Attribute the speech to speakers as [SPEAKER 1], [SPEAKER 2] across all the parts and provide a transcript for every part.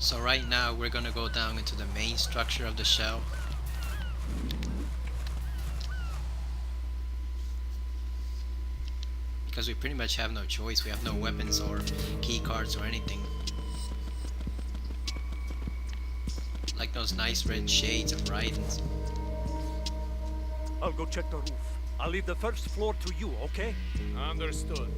[SPEAKER 1] So right now we're gonna go down into the main structure of the shell. Because we pretty much have no choice. We have no weapons or key cards or anything. Like those nice red shades of Raidens.
[SPEAKER 2] I'll go check the roof. I'll leave the first floor to you, okay?
[SPEAKER 3] Understood.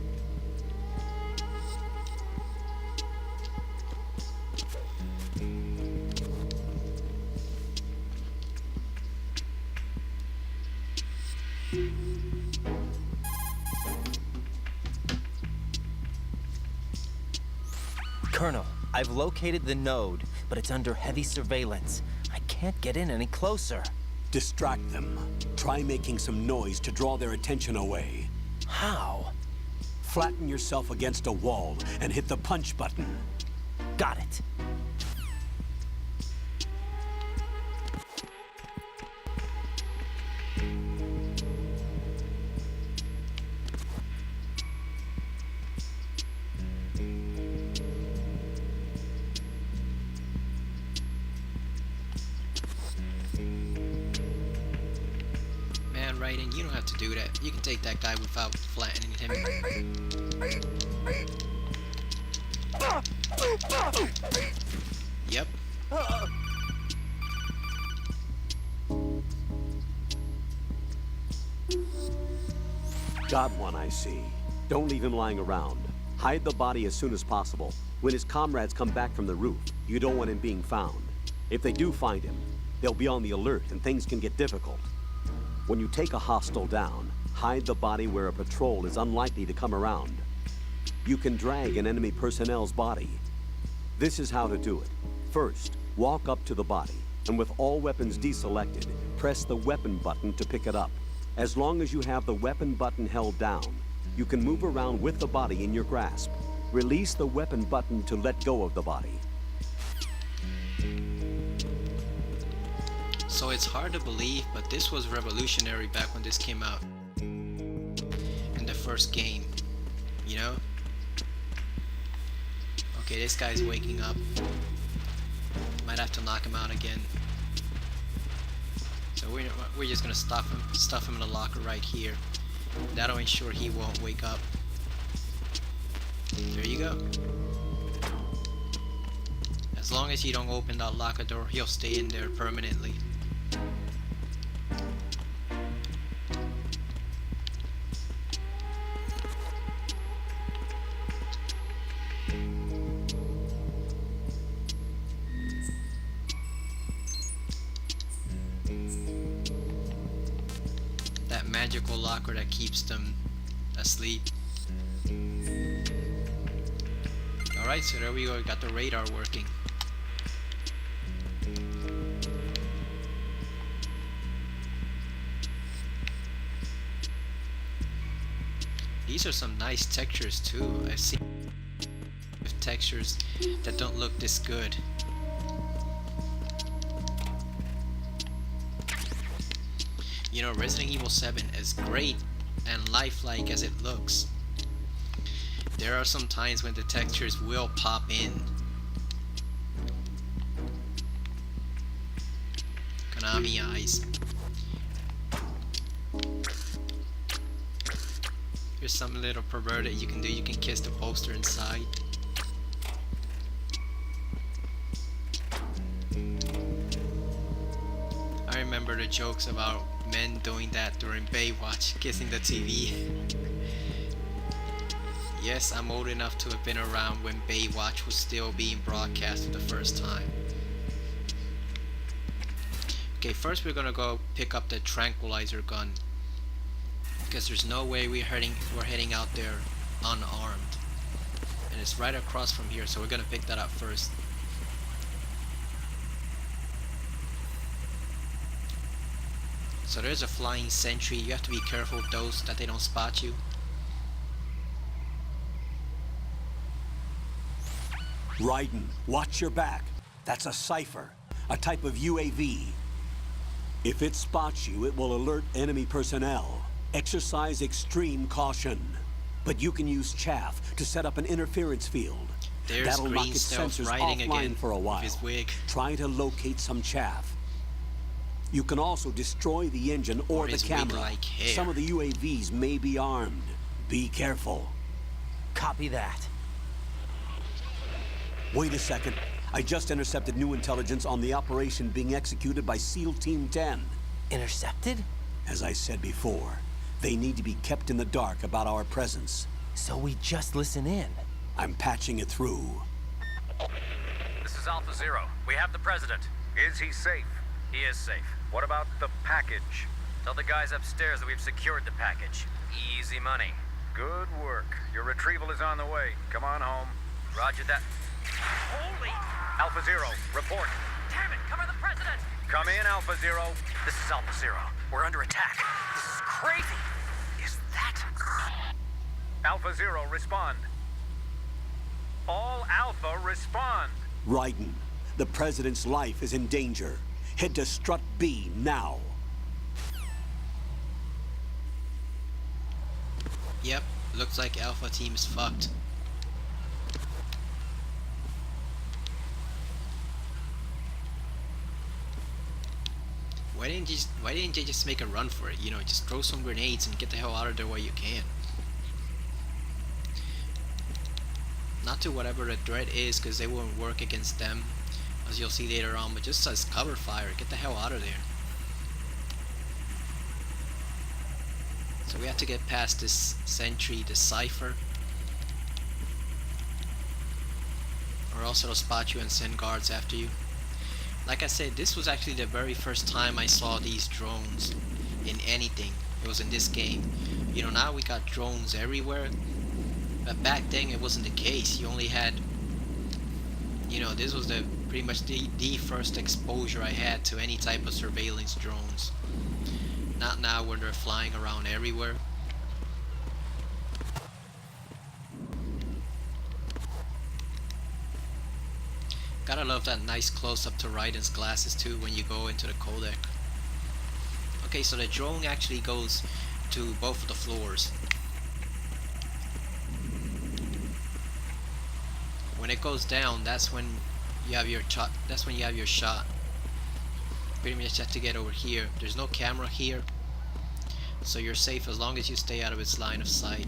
[SPEAKER 4] Colonel, I've located the node, but it's under heavy surveillance. I can't get in any closer.
[SPEAKER 5] Distract them. Try making some noise to draw their attention away.
[SPEAKER 4] How?
[SPEAKER 5] Flatten yourself against a wall and hit the punch button.
[SPEAKER 4] Got it.
[SPEAKER 1] Man, Raiden, you don't have to do that. You can take that guy without flattening him. Yep.
[SPEAKER 5] Got one, I see. Don't leave him lying around. Hide the body as soon as possible. When his comrades come back from the roof, you don't want him being found. If they do find him, they'll be on the alert and things can get difficult. When you take a hostile down, hide the body where a patrol is unlikely to come around. You can drag an enemy personnel's body. This is how to do it. First, walk up to the body, and with all weapons deselected, press the weapon button to pick it up. As long as you have the weapon button held down, you can move around with the body in your grasp. Release the weapon button to let go of the body.
[SPEAKER 1] So it's hard to believe, but this was revolutionary back when this came out. In the first game, you know? Okay, this guy's waking up. Might have to knock him out again. So we're just gonna stuff him in the locker right here. That'll ensure he won't wake up. There you go. As long as you don't open that locker door, he'll stay in there permanently. That magical locker that keeps them asleep. Alright, so there we go, got the radar working. These are some nice textures too. I've seen textures that don't look this good. You know, Resident Evil 7, as great and lifelike as it looks, there are some times when the textures will pop in. Konami eyes. Here's something little perverted you can do. You can kiss the poster inside. I remember the jokes about men doing that during Baywatch, kissing the TV. Yes, I'm old enough to have been around when Baywatch was still being broadcast for the first time. Okay, first we're gonna go pick up the tranquilizer gun, because there's no way we're heading out there unarmed. And it's right across from here, so we're gonna pick that up first. So there's a flying sentry. You have to be careful with those, that they don't spot you.
[SPEAKER 5] Raiden, watch your back. That's a cipher, a type of UAV. If it spots you, it will alert enemy personnel. Exercise extreme caution. But you can use chaff to set up an interference field.
[SPEAKER 1] There's
[SPEAKER 5] That'll knock
[SPEAKER 1] Green
[SPEAKER 5] its
[SPEAKER 1] Stealth
[SPEAKER 5] sensors
[SPEAKER 1] riding
[SPEAKER 5] offline
[SPEAKER 1] again
[SPEAKER 5] for a
[SPEAKER 1] with
[SPEAKER 5] while.
[SPEAKER 1] his wig.
[SPEAKER 5] Try to locate some chaff. You can also destroy the engine or the
[SPEAKER 1] his
[SPEAKER 5] camera.
[SPEAKER 1] wig-like hair.
[SPEAKER 5] Some of the UAVs may be armed. Be careful.
[SPEAKER 4] Copy that.
[SPEAKER 5] Wait a second. I just intercepted new intelligence on the operation being executed by SEAL Team 10.
[SPEAKER 4] Intercepted?
[SPEAKER 5] As I said before, they need to be kept in the dark about our presence.
[SPEAKER 4] So we just listen in.
[SPEAKER 5] I'm patching it through.
[SPEAKER 3] This is Alpha Zero. We have the president. Is he safe? He is safe. What about the package? Tell the guys upstairs that we've secured the package. Easy money. Good work. Your retrieval is on the way. Come on home. Roger that. Holy! Alpha Zero, report. Damn it, cover the president! Come in, Alpha Zero. This is Alpha Zero. We're under attack. This is crazy. Is that... Alpha Zero, respond. All Alpha, respond.
[SPEAKER 5] Raiden, the president's life is in danger. Head to Strut B now.
[SPEAKER 1] Yep, looks like Alpha Team is fucked. Why didn't you just make a run for it? You know, just throw some grenades and get the hell out of there while you can. Not to whatever the threat is, because they won't work against them, as you'll see later on, but just as cover fire, get the hell out of there. So we have to get past this sentry, the cipher, or else it'll spot you and send guards after you. Like I said, this was actually the very first time I saw these drones in anything. It was in this game. You know, now we got drones everywhere, but back then it wasn't the case. You only had, you know, this was the pretty much the first exposure I had to any type of surveillance drones. Not now where they're flying around everywhere. Gotta love that nice close-up to Raiden's glasses too when you go into the codec. Okay, so the drone actually goes to both of the floors. When it goes down, that's when you have your shot. That's when you have your shot. Pretty much have to get over here. There's no camera here, so you're safe as long as you stay out of its line of sight.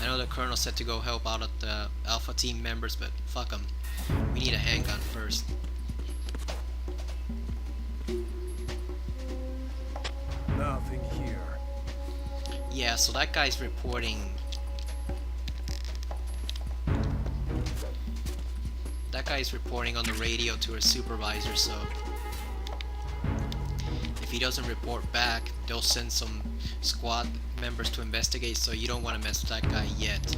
[SPEAKER 1] I know the colonel said to go help out at the Alpha Team members, but fuck them. We need a handgun first.
[SPEAKER 2] Nothing here.
[SPEAKER 1] Yeah, so that guy's reporting. That guy's reporting on the radio to his supervisor, so if he doesn't report back, they'll send some squad members to investigate, so you don't want to mess with that guy yet.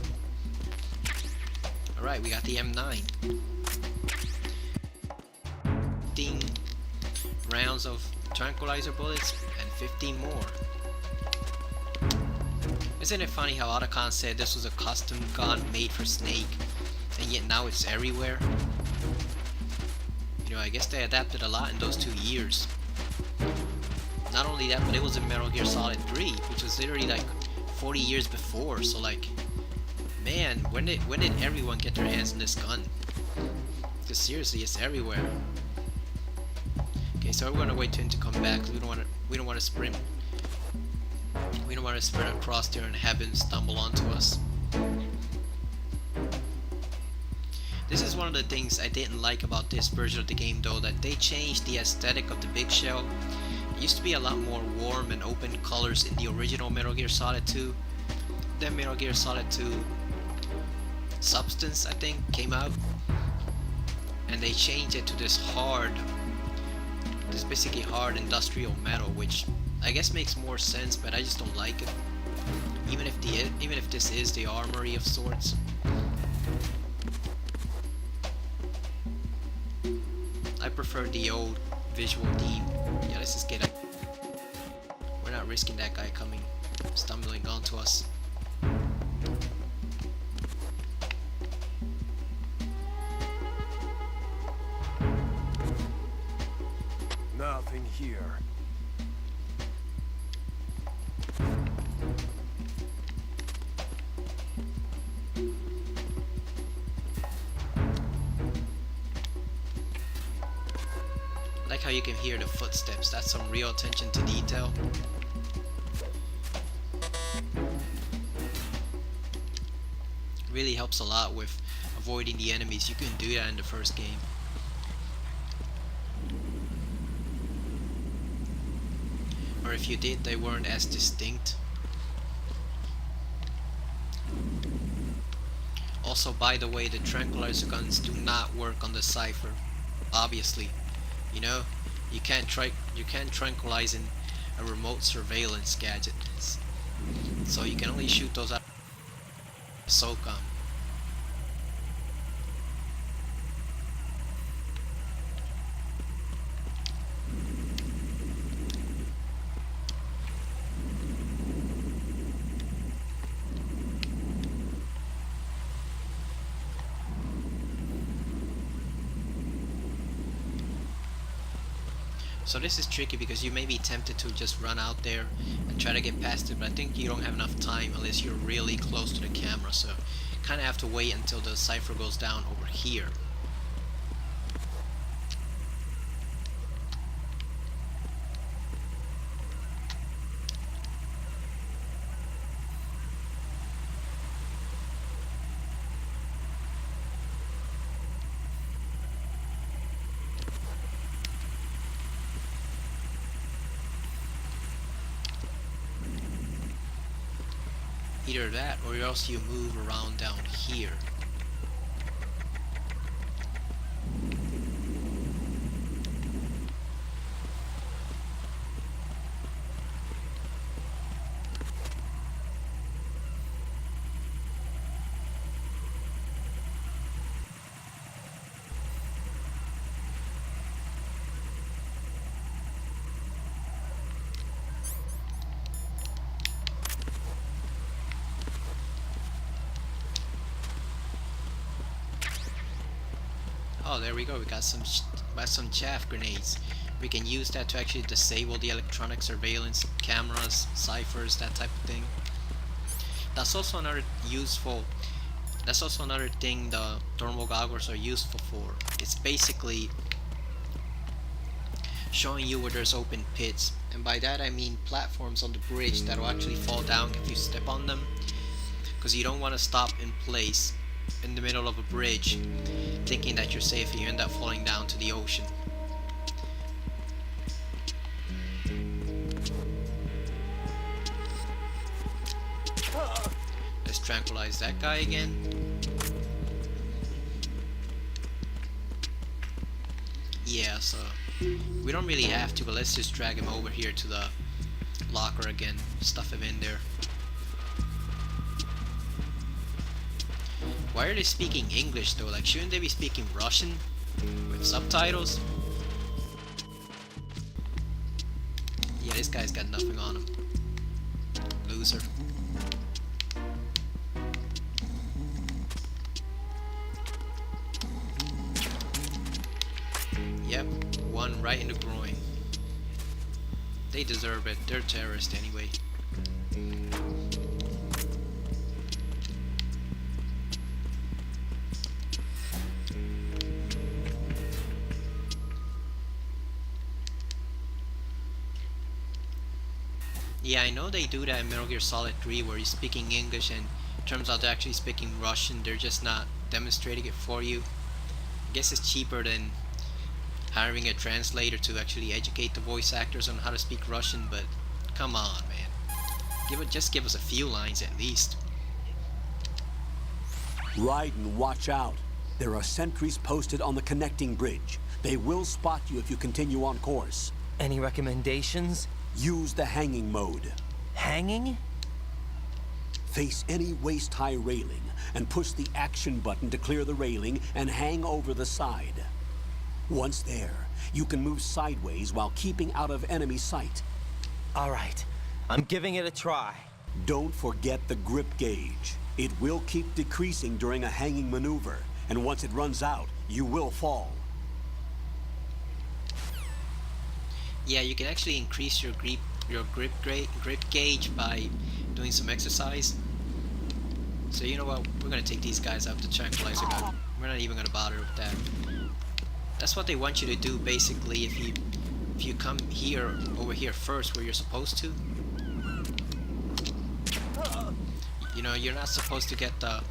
[SPEAKER 1] Alright, we got the M9. 15 rounds of tranquilizer bullets and 15 more. Isn't it funny how Otacon said this was a custom gun made for Snake, and yet now it's everywhere? You know, I guess they adapted a lot in those 2 years. Not only that, but it was in Metal Gear Solid 3, which was literally like 40 years before, so like, man, when did everyone get their hands on this gun? Because seriously, it's everywhere. Okay, so we're gonna wait for him to come back, because we don't want to sprint. We don't want to sprint across there and have him stumble onto us. This is one of the things I didn't like about this version of the game, though, that they changed the aesthetic of the big shell. It used to be a lot more warm and open colors in the original Metal Gear Solid 2. Then Metal Gear Solid 2 Substance, I think, came out, and they changed it to this basically hard industrial metal, which I guess makes more sense, but I just don't like it. Even if this is the armory of sorts. I prefer the old visual theme. Yeah, let's just get it. We're not risking that guy stumbling onto us.
[SPEAKER 2] Nothing here.
[SPEAKER 1] how you can hear the footsteps. That's some real attention to detail. Really helps a lot with avoiding the enemies. You couldn't do that in the first game. Or if you did, they weren't as distinct. Also, by the way, the tranquilizer guns do not work on the Cypher. Obviously, you know, you can't tranquilize in a remote surveillance gadget. So you can only shoot those out of SOCOM. So this is tricky because you may be tempted to just run out there and try to get past it, but I think you don't have enough time unless you're really close to the camera, so you kind of have to wait until the Cypher goes down over here. Either that, or else you move around down here. Oh, there we go. We got some chaff grenades. We can use that to actually disable the electronic surveillance cameras, ciphers, that type of thing. That's also another thing the thermal goggles are useful for. It's basically showing you where there's open pits, and by that I mean platforms on the bridge that will actually fall down if you step on them, because you don't want to stop in place in the middle of a bridge thinking that you're safe and you end up falling down to the ocean. Let's tranquilize that guy again. Yeah, so we don't really have to, but let's just drag him over here to the locker again, stuff him in there. Why are they speaking English though? Like, shouldn't they be speaking Russian with subtitles? Yeah, this guy's got nothing on him. Loser. Yep, one right in the groin. They deserve it. They're terrorists anyway. Yeah, I know they do that in Metal Gear Solid 3 where you're speaking English and it turns out they're actually speaking Russian. They're just not demonstrating it for you. I guess it's cheaper than hiring a translator to actually educate the voice actors on how to speak Russian, but come on, man. Just give us a few lines at least.
[SPEAKER 5] Raiden, watch out. There are sentries posted on the connecting bridge. They will spot you if you continue on course.
[SPEAKER 4] Any recommendations?
[SPEAKER 5] Use the hanging mode.
[SPEAKER 4] Hanging?
[SPEAKER 5] Face any waist-high railing and push the action button to clear the railing and hang over the side. Once there, you can move sideways while keeping out of enemy sight.
[SPEAKER 4] All right, I'm giving it a try.
[SPEAKER 5] Don't forget the grip gauge. It will keep decreasing during a hanging maneuver, and once it runs out, you will fall.
[SPEAKER 1] Yeah, you can actually increase your grip gauge by doing some exercise. So you know what? We're gonna take these guys out the tranquilizer gun. We're not even gonna bother with that. That's what they want you to do basically if you if you come here, over here first, where you're supposed to, you know, you're not supposed to get the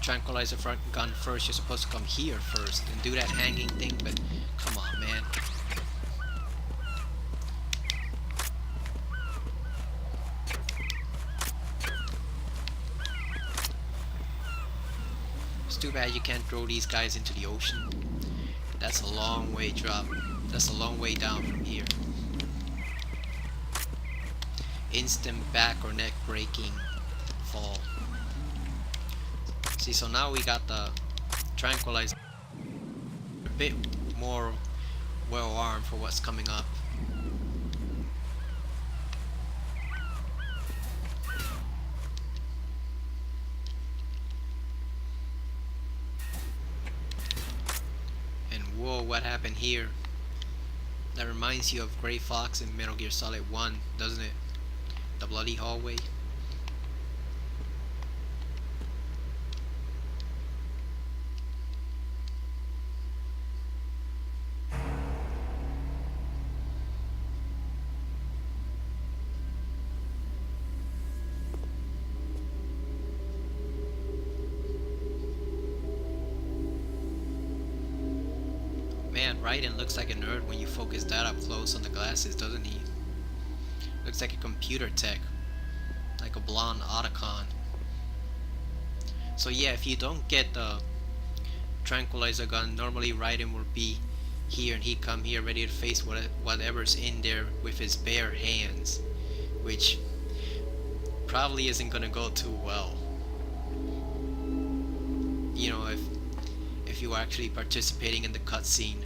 [SPEAKER 1] tranquilizer gun first. You're supposed to come here first and do that hanging thing, but come on, man. It's too bad you can't throw these guys into the ocean. That's a long way drop. That's a long way down from here. Instant back or neck breaking fall. See, so now we got the tranquilizer, a bit more well armed for what's coming up. And whoa, what happened here? That reminds you of Gray Fox in Metal Gear Solid 1, doesn't it? The bloody hallway. Man, Raiden looks like a nerd when you focus that up close on the glasses, doesn't he? Looks like a computer tech. Like a blonde Otacon. So yeah, if you don't get the tranquilizer gun, normally Raiden will be here and he'd come here ready to face whatever's in there with his bare hands. Which probably isn't gonna go too well. You know, if you are actually participating in the cutscene.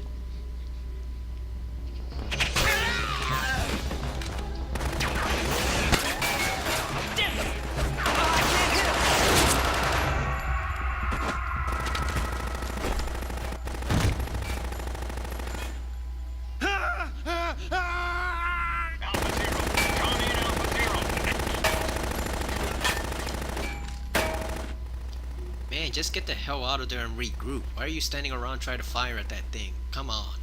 [SPEAKER 1] Man, just get the hell out of there and regroup. Why are you standing around trying to fire at that thing? Come on.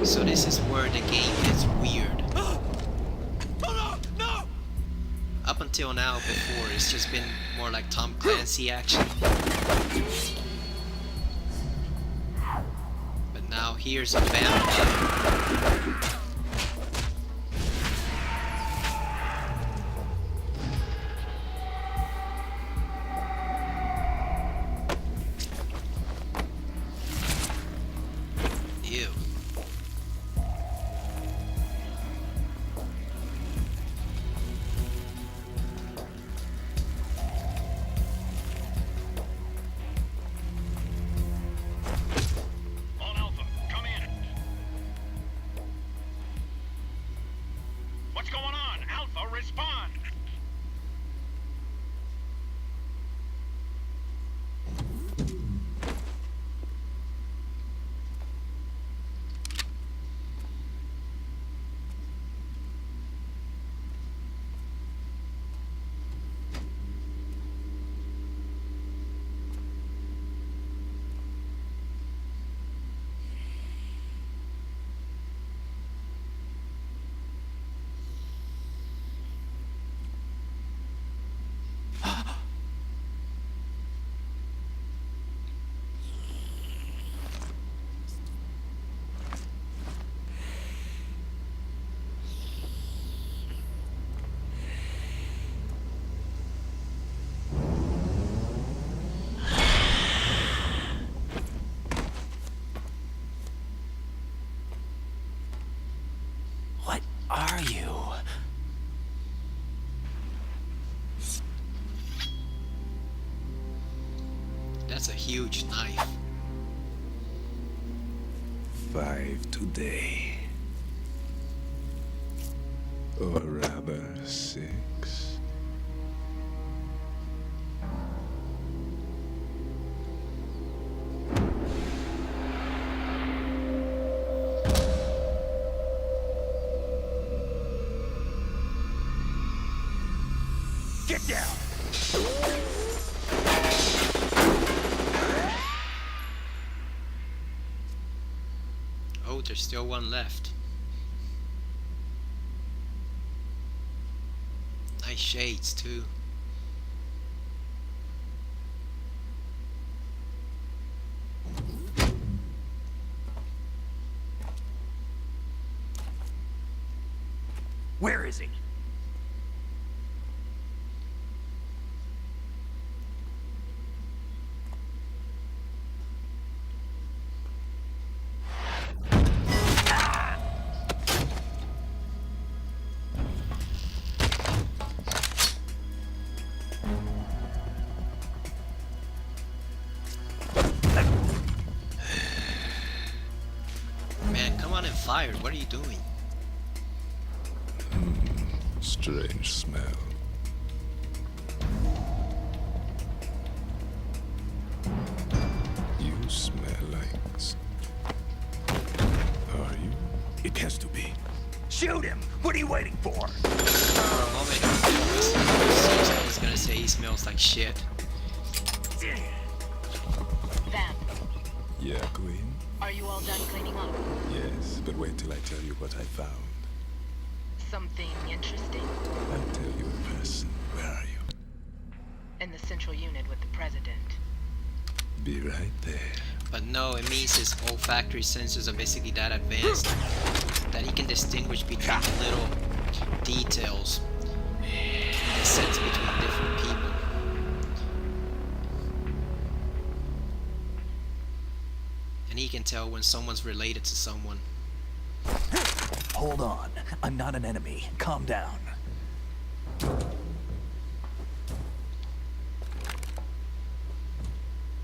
[SPEAKER 1] So this is where the game gets weird. Up until now, before, it's just been more like Tom Clancy action. But now here's a vampire. Ew.
[SPEAKER 2] All Alpha, come in. What's going on? Alpha, respond.
[SPEAKER 4] What are you?
[SPEAKER 1] That's a huge knife.
[SPEAKER 6] 5 today. Or rather 6.
[SPEAKER 2] Get down.
[SPEAKER 1] there's still one left. Nice shades too.
[SPEAKER 2] Where is he?
[SPEAKER 1] Man, come on and fire. What are you doing?
[SPEAKER 6] Strange smell. You smell like... Are you?
[SPEAKER 2] It has to be. Shoot him! What are you waiting for?
[SPEAKER 1] For a moment, I was gonna say he smells like shit.
[SPEAKER 7] Vamp,
[SPEAKER 6] Yeah, Queen?
[SPEAKER 7] are you all done cleaning up?
[SPEAKER 6] Yes, but wait till I tell you what I found.
[SPEAKER 7] Something interesting?
[SPEAKER 6] I'll tell you in person. Where are you?
[SPEAKER 7] In the central unit with the president.
[SPEAKER 6] Be right there.
[SPEAKER 1] But no, it means his olfactory sensors are basically that advanced that he can distinguish between little details in the sense between different people. And he can tell when someone's related to someone.
[SPEAKER 2] Hold on. I'm not an enemy. Calm down.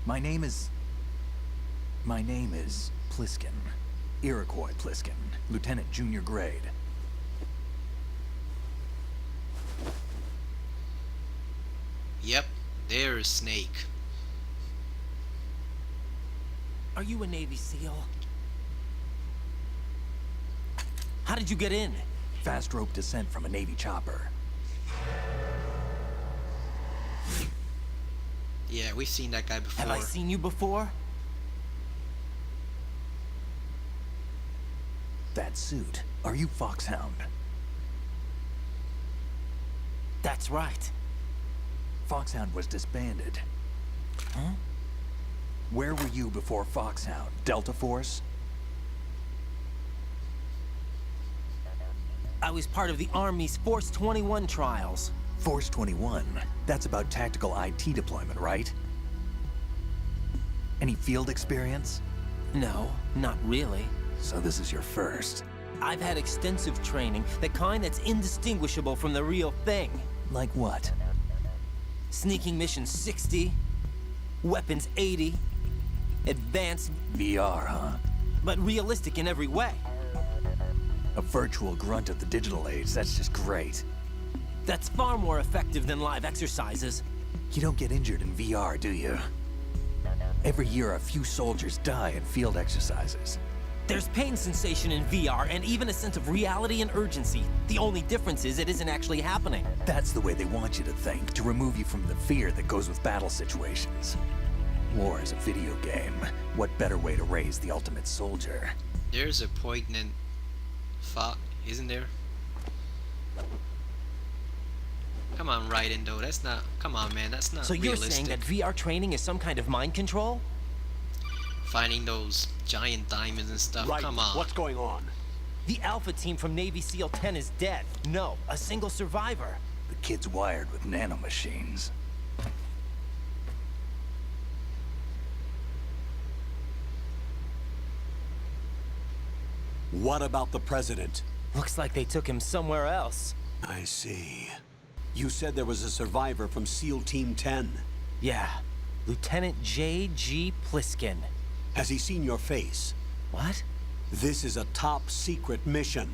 [SPEAKER 2] My name is Pliskin. Iroquois Pliskin. Lieutenant junior grade.
[SPEAKER 1] Yep, there's Snake.
[SPEAKER 4] Are you a Navy SEAL? How did you get in?
[SPEAKER 2] Fast rope descent from a Navy chopper.
[SPEAKER 1] Yeah, we've seen that guy before.
[SPEAKER 4] Have I seen you before?
[SPEAKER 2] That suit. Are you Foxhound?
[SPEAKER 4] That's right.
[SPEAKER 2] Foxhound was disbanded. Huh? Where were you before Foxhound? Delta Force?
[SPEAKER 4] I was part of the Army's Force 21 trials.
[SPEAKER 2] Force 21? That's about tactical IT deployment, right? Any field experience?
[SPEAKER 4] No, not really.
[SPEAKER 2] So this is your first.
[SPEAKER 4] I've had extensive training, the kind that's indistinguishable from the real thing.
[SPEAKER 2] Like what?
[SPEAKER 4] Sneaking mission 60, weapons 80, advanced,
[SPEAKER 2] VR, huh?
[SPEAKER 4] but realistic in every way.
[SPEAKER 2] A virtual grunt of the digital age, that's just great.
[SPEAKER 4] That's far more effective than live exercises.
[SPEAKER 2] You don't get injured in VR, do you? Every year, a few soldiers die in field exercises.
[SPEAKER 4] There's pain sensation in VR and even a sense of reality and urgency. The only difference is it isn't actually happening.
[SPEAKER 2] That's the way they want you to think, to remove you from the fear that goes with battle situations. War is a video game. What better way to raise the ultimate soldier?
[SPEAKER 1] There's a poignant thought, isn't there? Come on, Raiden, though. That's not... Come on, man. That's not
[SPEAKER 4] So you're
[SPEAKER 1] realistic.
[SPEAKER 4] saying that VR training is some kind of mind control?
[SPEAKER 1] Finding those giant diamonds and stuff. Come on.
[SPEAKER 5] What's going on?
[SPEAKER 4] The Alpha team from Navy SEAL 10 is dead. No, a single survivor.
[SPEAKER 2] The kid's wired with nanomachines.
[SPEAKER 5] What about the president?
[SPEAKER 4] Looks like they took him somewhere else.
[SPEAKER 5] I see. You said there was a survivor from SEAL Team 10.
[SPEAKER 4] Yeah, Lieutenant J.G. Pliskin.
[SPEAKER 5] Has he seen your face?
[SPEAKER 4] What?
[SPEAKER 5] This is a top secret mission.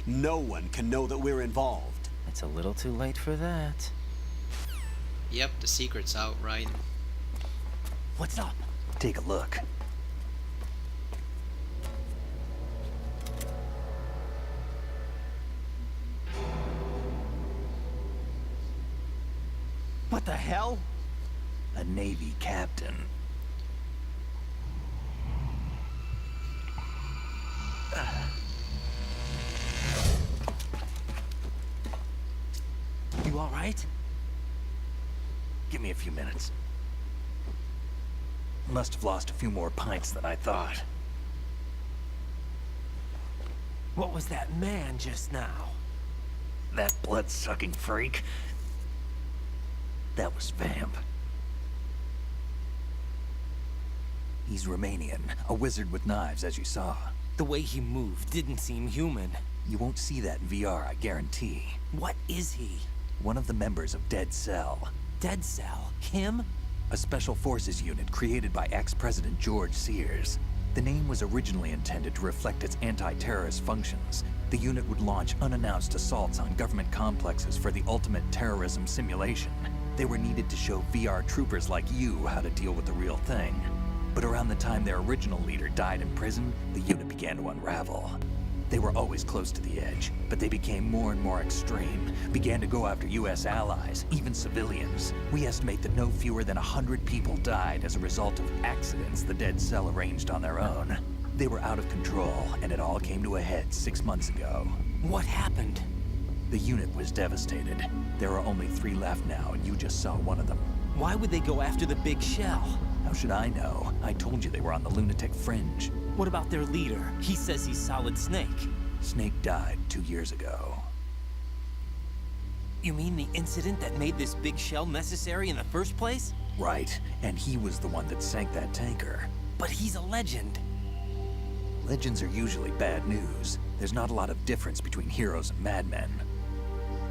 [SPEAKER 5] No one can know that we're involved.
[SPEAKER 4] It's a little too late for that.
[SPEAKER 1] Yep, the secret's out, right?
[SPEAKER 4] What's up?
[SPEAKER 2] Take a look.
[SPEAKER 4] What the hell?
[SPEAKER 2] A Navy captain.
[SPEAKER 4] You all right?
[SPEAKER 2] Give me a few minutes. Must have lost a few more pints than I thought.
[SPEAKER 4] What was that man just now?
[SPEAKER 2] That blood-sucking freak. That was Vamp. He's Romanian, a wizard with knives, as you saw.
[SPEAKER 4] The way he moved didn't seem human.
[SPEAKER 2] You won't see that in VR, I guarantee.
[SPEAKER 4] What is he?
[SPEAKER 2] One of the members of Dead Cell.
[SPEAKER 4] Dead Cell? Him?
[SPEAKER 2] A special forces unit created by ex-President George Sears. The name was originally intended to reflect its anti-terrorist functions. The unit would launch unannounced assaults on government complexes for the ultimate terrorism simulation. They were needed to show VR troopers like you how to deal with the real thing. But around the time their original leader died in prison, the unit began to unravel. They were always close to the edge, but they became more and more extreme, began to go after US allies, even civilians. We estimate that no fewer than 100 people died as a result of accidents the Dead Cell arranged on their own. They were out of control, and it all came to a head 6 months ago.
[SPEAKER 4] What happened?
[SPEAKER 2] The unit was devastated. There are only 3 left now, and you just saw one of them.
[SPEAKER 4] Why would they go after the big shell?
[SPEAKER 2] How should I know? I told you they were on the lunatic fringe.
[SPEAKER 4] What about their leader? He says he's Solid Snake.
[SPEAKER 2] Snake died 2 years ago.
[SPEAKER 4] You mean the incident that made this big shell necessary in the first place?
[SPEAKER 2] Right, and he was the one that sank that tanker.
[SPEAKER 4] But he's a legend.
[SPEAKER 2] Legends are usually bad news. There's not a lot of difference between heroes and madmen.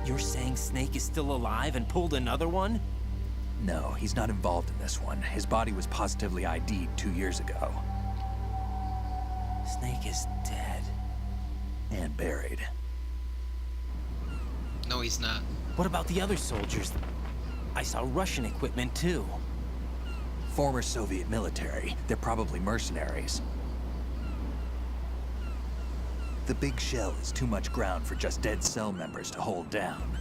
[SPEAKER 4] You're saying Snake is still alive and pulled another one?
[SPEAKER 2] No, he's not involved in this one. His body was positively ID'd 2 years ago.
[SPEAKER 4] Snake is dead.
[SPEAKER 2] And buried.
[SPEAKER 1] No, he's not.
[SPEAKER 4] What about the other soldiers? I saw Russian equipment too.
[SPEAKER 2] Former Soviet military. They're probably mercenaries. The big shell is too much ground for just Dead Cell members to hold down.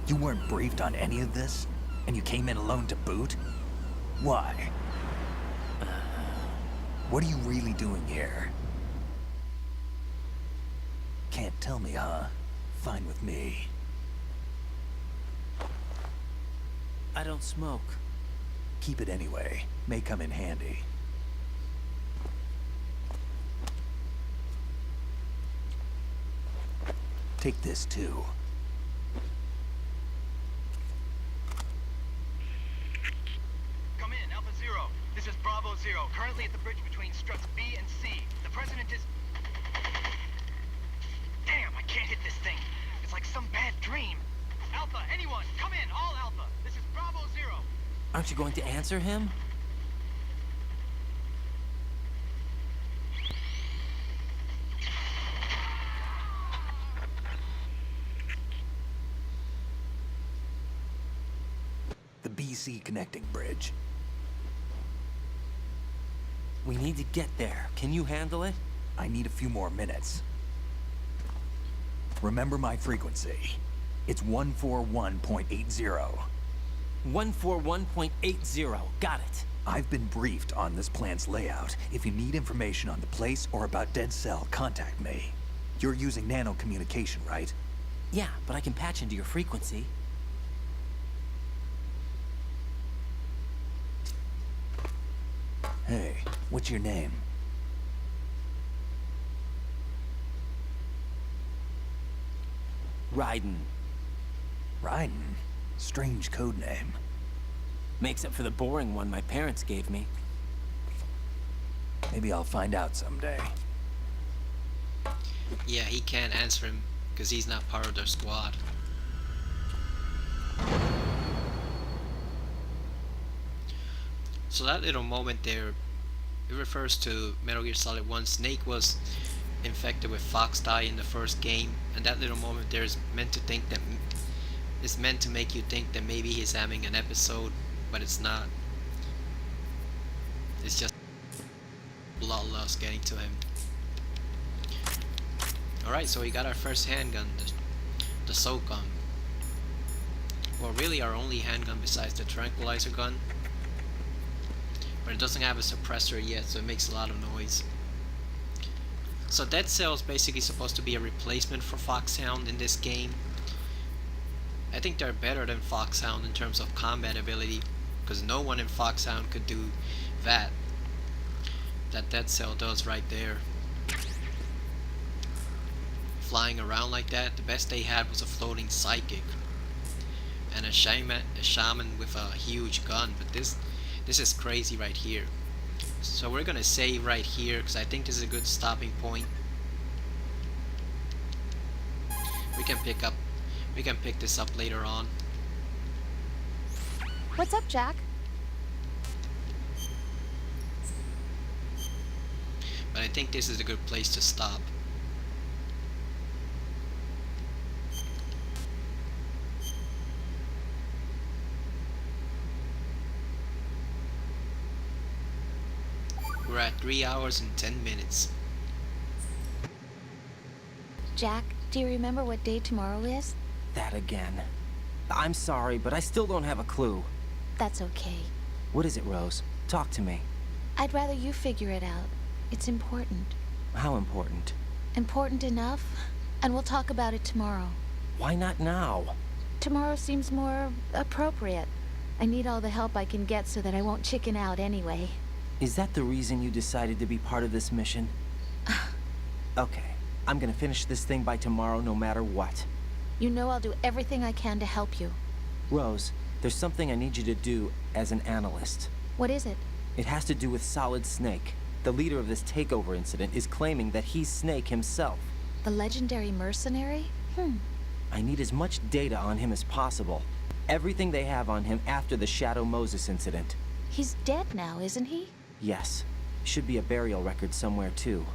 [SPEAKER 2] You weren't briefed on any of this? And you came in alone to boot? Why? What are you really doing here? Can't tell me, huh? Fine with me.
[SPEAKER 4] I don't smoke.
[SPEAKER 2] Keep it anyway. May come in handy. Take this too.
[SPEAKER 8] Come in, Alpha Zero. This is Bravo Zero, currently at the bridge between struts B and C. The President is... Damn, I can't hit this thing. It's like some bad dream. Alpha, anyone, come in, all Alpha. This is Bravo Zero.
[SPEAKER 4] Aren't you going to answer him?
[SPEAKER 2] The BC connecting bridge.
[SPEAKER 4] We need to get there. Can you handle it?
[SPEAKER 2] I need a few more minutes. Remember my frequency. It's 141.80.
[SPEAKER 4] 141.80. Got it.
[SPEAKER 2] I've been briefed on this plan's layout. If you need information on the place or about Dead Cell, contact me. You're using nano communication, right?
[SPEAKER 4] Yeah, but I can patch into your frequency.
[SPEAKER 2] Hey, what's your name?
[SPEAKER 4] Raiden.
[SPEAKER 2] Raiden? Strange code name.
[SPEAKER 4] Makes up for the boring one my parents gave me.
[SPEAKER 2] Maybe I'll find out someday.
[SPEAKER 1] Yeah, he can't answer him because he's not part of their squad. So that little moment there, it refers to Metal Gear Solid 1. Snake was infected with Fox dye in the first game, and that little moment there is meant to think that it's meant to make you think that maybe he's having an episode, but it's not. It's just bloodlust getting to him. Alright, so we got our first handgun, the SOCOM. Well, really our only handgun besides the tranquilizer gun. But it doesn't have a suppressor yet, so it makes a lot of noise. So Dead Cell is basically supposed to be a replacement for Foxhound in this game. I think they're better than Foxhound in terms of combat ability, because no one in Foxhound could do that Dead Cell does right there. Flying around like that, the best they had was a floating psychic and a shaman with a huge gun, but this is crazy right here. So we're gonna save right here because I think this is a good stopping point. We can pick this up later on.
[SPEAKER 9] What's up, Jack?
[SPEAKER 1] But I think this is a good place to stop. We're at 3 hours and 10 minutes.
[SPEAKER 9] Jack, do you remember what day tomorrow is?
[SPEAKER 4] That again. I'm sorry, but I still don't have a clue.
[SPEAKER 9] That's okay.
[SPEAKER 4] What is it, Rose? Talk to me.
[SPEAKER 9] I'd rather you figure it out. It's important.
[SPEAKER 4] How important?
[SPEAKER 9] Important enough? And we'll talk about it tomorrow.
[SPEAKER 4] Why not now?
[SPEAKER 9] Tomorrow seems more appropriate. I need all the help I can get so that I won't chicken out anyway.
[SPEAKER 4] Is that the reason you decided to be part of this mission? Okay, I'm gonna finish this thing by tomorrow no matter what.
[SPEAKER 9] You know I'll do everything I can to help you.
[SPEAKER 4] Rose, there's something I need you to do as an analyst.
[SPEAKER 9] What is it?
[SPEAKER 4] It has to do with Solid Snake. The leader of this takeover incident is claiming that he's Snake himself.
[SPEAKER 9] The legendary mercenary?
[SPEAKER 4] I need as much data on him as possible. Everything they have on him after the Shadow Moses incident.
[SPEAKER 9] He's dead now, isn't he?
[SPEAKER 4] Yes. Should be a burial record somewhere, too.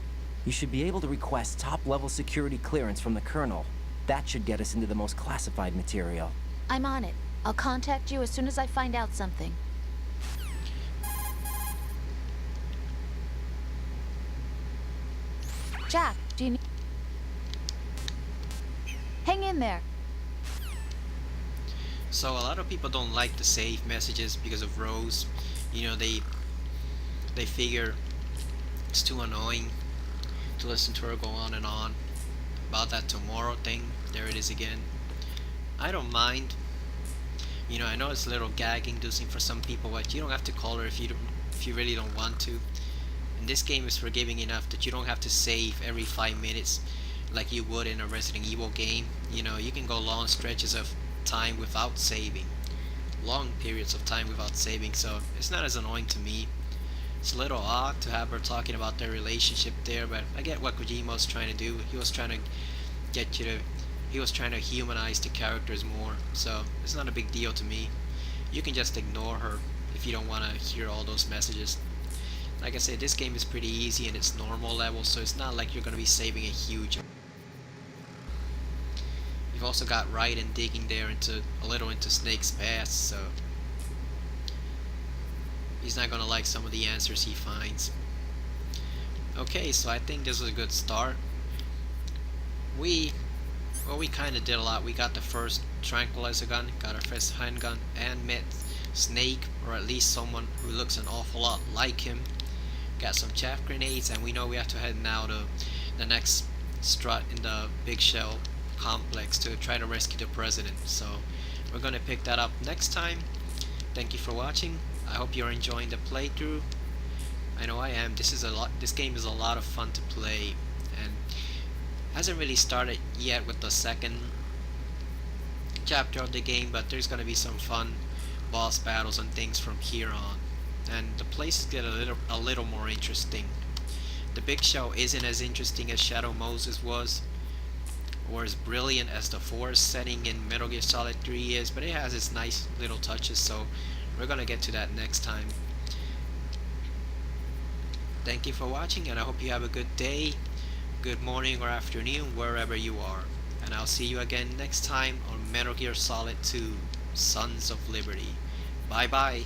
[SPEAKER 4] You should be able to request top-level security clearance from the Colonel. That should get us into the most classified material.
[SPEAKER 9] I'm on it. I'll contact you as soon as I find out something. Jack, do you need... Hang in there.
[SPEAKER 1] So a lot of people don't like the save messages because of Rose. You know, they figure it's too annoying to listen to her go on and on about that tomorrow thing. There it is again. I don't mind. You know, I know it's a little gag inducing for some people, but you don't have to call her if you really don't want to. And this game is forgiving enough that you don't have to save every 5 minutes like you would in a Resident Evil game. You know, you can go long stretches of time without saving. Long periods of time without saving, so it's not as annoying to me. It's a little odd to have her talking about their relationship there, but I get what Kojima was trying to do. He was trying to humanize the characters more, so it's not a big deal to me. You can just ignore her if you don't want to hear all those messages. Like I said, this game is pretty easy and it's normal level, so it's not like you're going to be saving a huge. You've also got Raiden digging there a little into Snake's past, so he's not gonna like some of the answers he finds. Okay, so I think this was a good start. We kind of did a lot. We got the first tranquilizer gun, got our first handgun, and met Snake, or at least someone who looks an awful lot like him. Got some chaff grenades, and we know we have to head now to the next strut in the Big Shell complex to try to rescue the president. So we're gonna pick that up next time. Thank you for watching. I hope you're enjoying the playthrough. I know I am. This game is a lot of fun to play, and hasn't really started yet with the second chapter of the game, but there's gonna be some fun boss battles and things from here on, and the places get a little more interesting. The Big Show isn't as interesting as Shadow Moses was, or as brilliant as the forest setting in Metal Gear Solid 3 is, but it has its nice little touches, so we're gonna get to that next time. Thank you for watching, and I hope you have a good day, good morning or afternoon, wherever you are. And I'll see you again next time on Metal Gear Solid 2, Sons of Liberty. Bye bye.